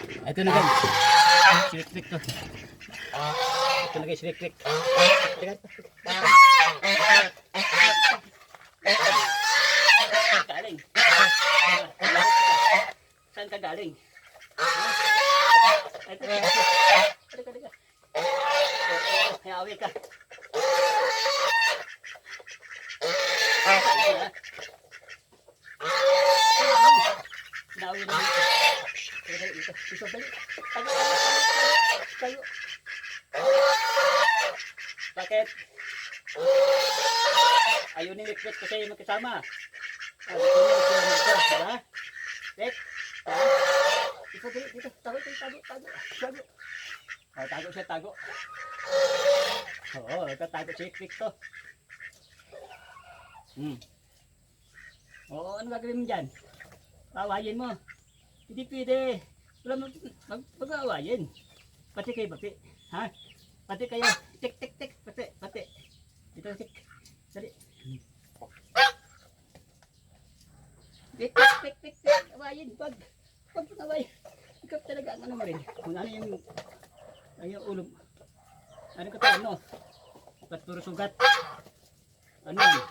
Ito na guys. Silik-silik to. Ito na guys, silik-silik. Galing. Saan ka galing? Ito. Halika. Hayawi ka. Nawi na dito. Ito, dali. Tayo. Bakit? Ayaw ni Wik kasi magkasama. Ayaw ni Wik diba? Wik? Ito, dito. Tago. Oh, tago. Oo, ito tago si Wik to. Oo, ano gagawin mo dyan? Awayin mo. Hindi pwede. Wala mag-awayin. Pati kayo, pati. Ha? Pati kayo. Tik. Pati. Ito, tik. Dali. Tik. Awayin. Pag awayin. Ikaw talaga ang ano mo rin. Kung ano yung ulo. Ano ka to, ano? Ba't puro sugat? Ano yun?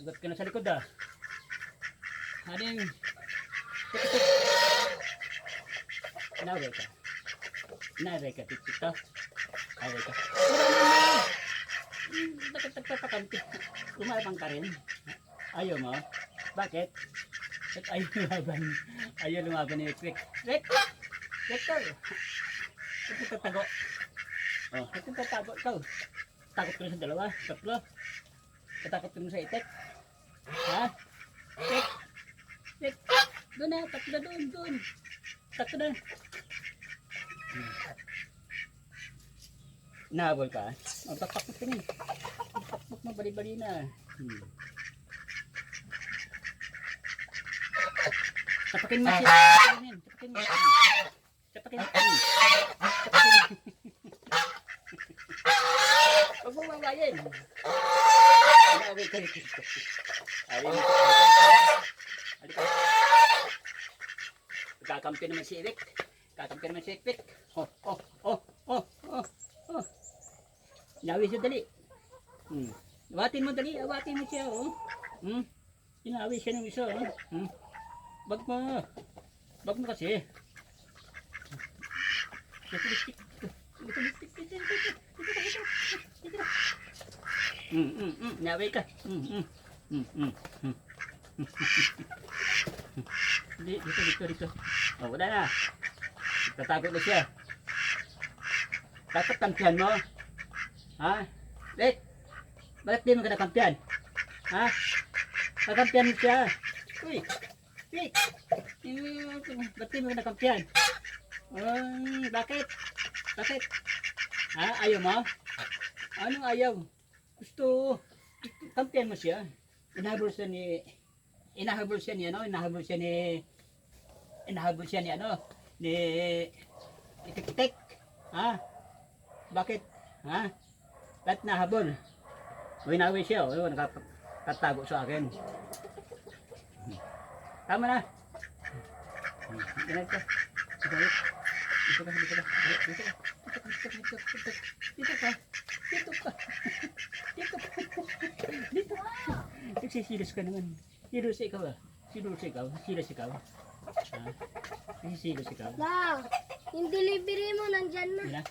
Sugat ka na sa likod ah. Ano yung... Naway ka, tik to. Naway ka. Bakit nagpapakampi? Kumapang ka rin. Ayaw mo? Bakit? At ayaw lumaban ni Wik. Wik to. Ito tatago. Oh, ito tatago ikaw. Takot ka na sa dalawa, tatlo. Tatakot ka na sa itik. Ha? Wik. Doon na, tatlo doon. Tatlo na. Nahabol ka? O, pakpakpok ka niya. Pakpakpok mo, bali-bali na. Tapakin mo siya. Tapakin mo. Huwag mo mawayin. Inaway ka rin. Kakampi naman si Wik. Oh. Inawi siya dali. Awatin mo dali. Awatin mo siya. Inawi siya ng isa. Bag mo kasi. Naway ka. Dito. Oh, wala na. Tatago na siya. Dapat kampihan mo. Ha? Wik, bakit di mo ka nakampihan? Ha? Nakampihan mo siya. Uy, Wik, bakit di mo ka nakampihan? Bakit? Ha? Ayaw mo? Anong ayaw? Gusto, kampihan mo siya. Inahabol siya ni Tik. Ha? Bakit? Ha? Ba't nahabol? Winawi siya, nakatago sa akin. Tama na. Dito ka. Nagsisilos ka naman. Silos ikaw ah. Silos ikaw. Nagsisilos ikaw. Wow! Yung delivery mo nandyan na. Yan na.